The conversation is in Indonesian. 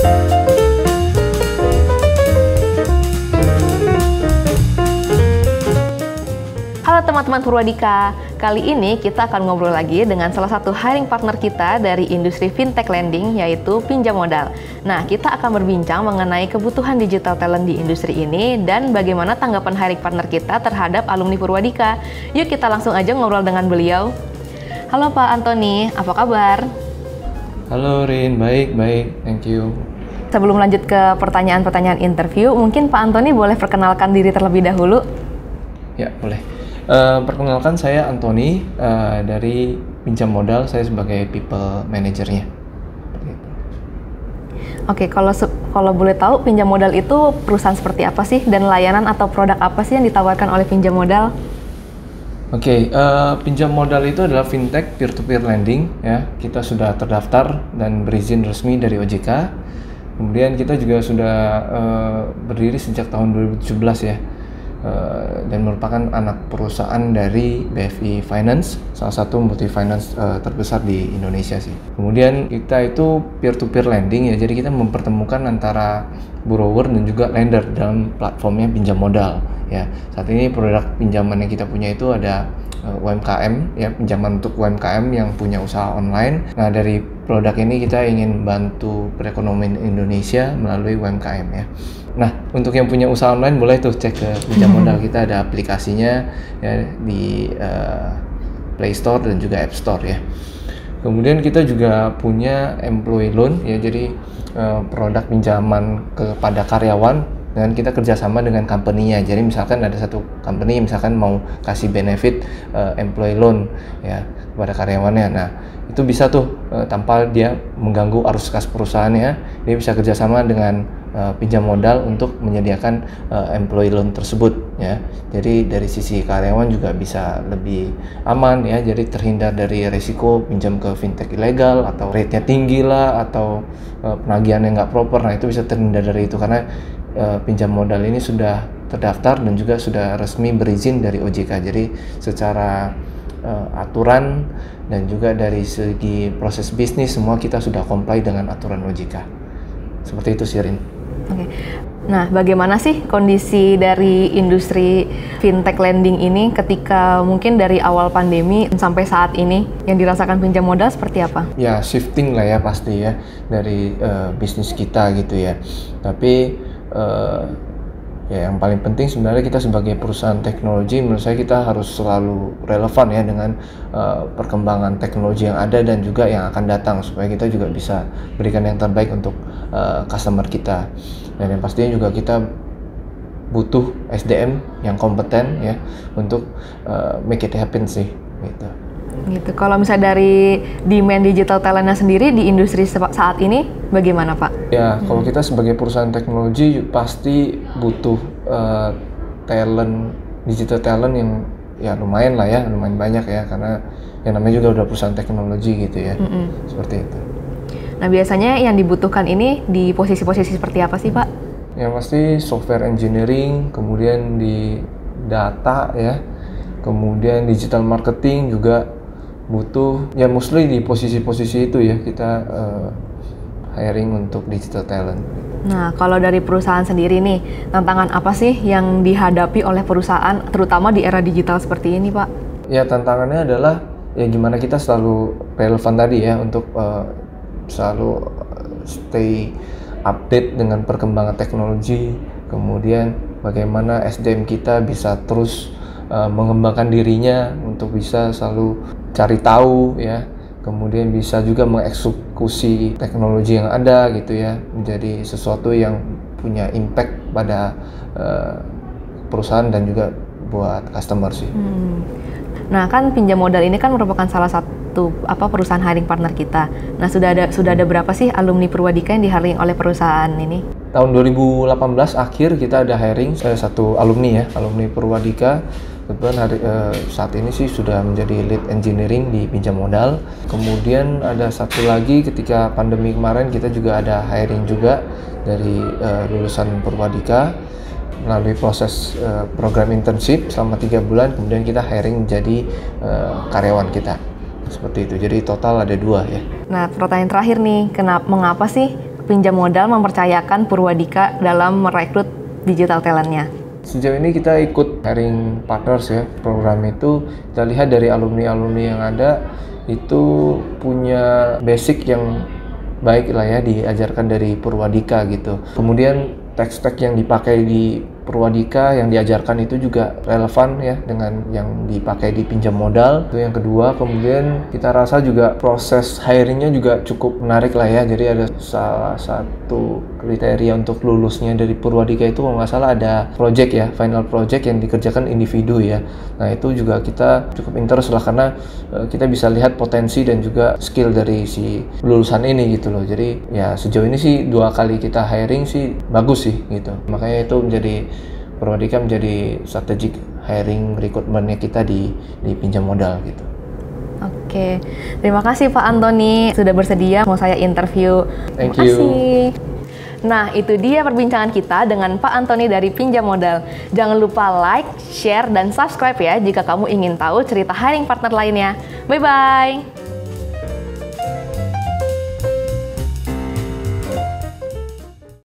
Halo teman-teman Purwadika, kali ini kita akan ngobrol lagi dengan salah satu hiring partner kita dari industri fintech lending, yaitu Pinjam Modal. Nah, kita akan berbincang mengenai kebutuhan digital talent di industri ini dan bagaimana tanggapan hiring partner kita terhadap alumni Purwadika. Yuk kita langsung aja ngobrol dengan beliau. Halo Pak Antoni, apa kabar? Halo Rin, baik, thank you. Sebelum lanjut ke pertanyaan-pertanyaan interview, mungkin Pak Antoni boleh perkenalkan diri terlebih dahulu? Ya, boleh. Perkenalkan, saya Antoni dari Pinjam Modal, saya sebagai people manager-nya. Oke, kalau boleh tahu Pinjam Modal itu perusahaan seperti apa sih dan layanan atau produk apa sih yang ditawarkan oleh Pinjam Modal? Oke, Pinjam Modal itu adalah fintech peer-to-peer lending, ya. Kita sudah terdaftar dan berizin resmi dari OJK. Kemudian kita juga sudah berdiri sejak tahun 2017 ya. Dan merupakan anak perusahaan dari BFI Finance, salah satu multi finance terbesar di Indonesia sih. Kemudian kita itu peer-to-peer lending ya, jadi kita mempertemukan antara borrower dan juga lender dalam platformnya Pinjam Modal ya. Saat ini produk pinjaman yang kita punya itu ada UMKM ya, pinjaman untuk UMKM yang punya usaha online. Nah, dari produk ini kita ingin bantu perekonomian Indonesia melalui UMKM ya. Nah, untuk yang punya usaha online boleh tuh cek ke Pinjam Modal, kita ada aplikasinya ya di Play Store dan juga App Store ya. Kemudian kita juga punya employee loan ya, jadi produk pinjaman kepada karyawan dan kita kerjasama dengan company-nya. Jadi misalkan ada satu company misalkan mau kasih benefit employee loan ya kepada karyawannya. Nah, itu bisa tuh tanpa dia mengganggu arus kas perusahaannya, dia bisa kerjasama dengan Pinjam Modal untuk menyediakan employee loan tersebut ya. Jadi dari sisi karyawan juga bisa lebih aman ya, jadi terhindar dari resiko pinjam ke fintech ilegal atau rate-nya tinggi lah, atau penagihan yang nggak proper. Nah, itu bisa terhindar dari itu karena Pinjam Modal ini sudah terdaftar dan juga sudah resmi berizin dari OJK. Jadi secara aturan dan juga dari segi proses bisnis semua kita sudah comply dengan aturan OJK. Seperti itu sih, Rin. Oke. Nah, bagaimana sih kondisi dari industri fintech lending ini ketika mungkin dari awal pandemi sampai saat ini yang dirasakan Pinjam Modal seperti apa? Ya, shifting lah ya pasti ya dari bisnis kita gitu ya. Tapi ya yang paling penting sebenarnya kita sebagai perusahaan teknologi, menurut saya kita harus selalu relevan ya dengan perkembangan teknologi yang ada dan juga yang akan datang, supaya kita juga bisa berikan yang terbaik untuk customer kita. Dan yang pastinya juga kita butuh SDM yang kompeten ya untuk make it happen sih gitu. Gitu. Kalau misalnya dari demand digital talentnya sendiri di industri saat ini bagaimana, Pak? Ya, kalau kita sebagai perusahaan teknologi pasti butuh digital talent yang ya lumayan lah ya, lumayan banyak ya, karena yang namanya juga udah perusahaan teknologi gitu ya. Seperti itu. Nah, biasanya yang dibutuhkan ini di posisi-posisi seperti apa sih, Pak? Yang pasti software engineering, kemudian di data ya, kemudian digital marketing juga butuh, ya mostly di posisi-posisi itu ya kita hiring untuk digital talent. Nah, kalau dari perusahaan sendiri nih, tantangan apa sih yang dihadapi oleh perusahaan terutama di era digital seperti ini, Pak? Ya, tantangannya adalah ya gimana kita selalu relevan tadi ya, untuk selalu stay update dengan perkembangan teknologi, kemudian bagaimana SDM kita bisa terus mengembangkan dirinya untuk bisa selalu cari tahu ya, kemudian bisa juga mengeksekusi teknologi yang ada gitu ya, menjadi sesuatu yang punya impact pada perusahaan dan juga buat customer sih. Nah, kan Pinjam Modal ini kan merupakan salah satu perusahaan hiring partner kita. Nah, sudah ada berapa sih alumni Purwadika yang di-hiring oleh perusahaan ini? Tahun 2018 akhir kita ada hiring satu alumni Purwadika. Kebetulan saat ini sih sudah menjadi lead engineering di Pinjam Modal. Kemudian ada satu lagi ketika pandemi kemarin kita juga ada hiring juga dari lulusan Purwadika melalui proses program internship selama 3 bulan, kemudian kita hiring jadi karyawan kita. Seperti itu, jadi total ada 2 ya. Nah, pertanyaan terakhir nih, mengapa sih Pinjam Modal mempercayakan Purwadika dalam merekrut digital talentnya? Sejauh ini kita ikut hiring partners ya. Program itu kita lihat dari alumni-alumni yang ada itu punya basic yang baik lah ya, diajarkan dari Purwadika gitu. Kemudian tech-tech yang dipakai di Purwadika yang diajarkan itu juga relevan ya dengan yang dipakai di Pinjam Modal. Itu yang kedua. Kemudian kita rasa juga proses hiringnya juga cukup menarik lah ya. Jadi ada salah satu kriteria untuk lulusnya dari Purwadika itu kalau nggak salah ada project ya, final project yang dikerjakan individu ya. Nah itu juga kita cukup interest lah karena kita bisa lihat potensi dan juga skill dari si lulusan ini gitu loh. Jadi ya sejauh ini sih 2 kali kita hiring sih bagus sih gitu. Makanya itu Purwadika menjadi strategic hiring recruitment-nya kita di Pinjam Modal gitu. Oke, terima kasih Pak Antoni sudah bersedia mau saya interview. Thank Terima kasih. you. Nah, itu dia perbincangan kita dengan Pak Antoni dari Pinjam Modal. Jangan lupa like, share, dan subscribe ya jika kamu ingin tahu cerita hiring partner lainnya. Bye-bye!